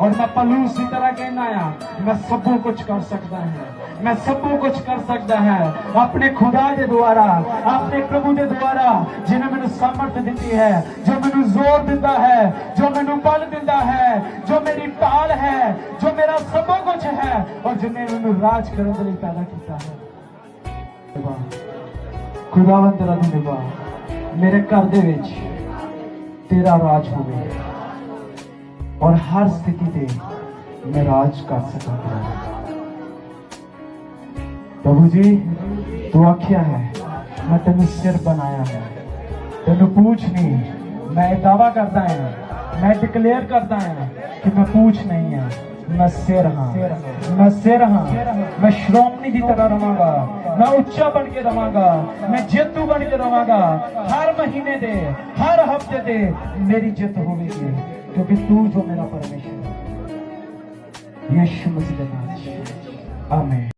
और मैं पलूस की तरह कहना है, मैं सब कुछ कर सकता है, मैं सब कुछ कर सकता है अपने खुदा के द्वारा, अपने प्रभु के द्वारा जिन्हें मैंने सामर्थ दी है, जो मैंने जोर दिता है, जो मैंने बल दिता है, जो मेरी पाल है, जो मेरा सब कुछ है और जिन्हें मैंने राज करने के लिए पैदा किया है। खुदावंद तेरा धन्यवाद, मेरे घर दे विच तेरा राज होवे और हर स्थिति ते मैं राज कर सकां। प्रभु जी तू आख्या है मैं तेन सिर बनाया है, तेन पूछ नहीं। मैं दावा करता है, मैं डिक्लेयर करता है कि मैं पूछ नहीं है, मैं सिर हाँ, मैं सिर हाँ, मैं श्रोमणी की तरह रहांगा, मैं उच्चा बन के रहांगा, मैं जेतू बन के रहांगा। हर महीने दे, हर हफ्ते दे मेरी जित होगी, क्योंकि तू जो मेरा परमेश्वर है। यीशु मसीह के नाम से आमीन।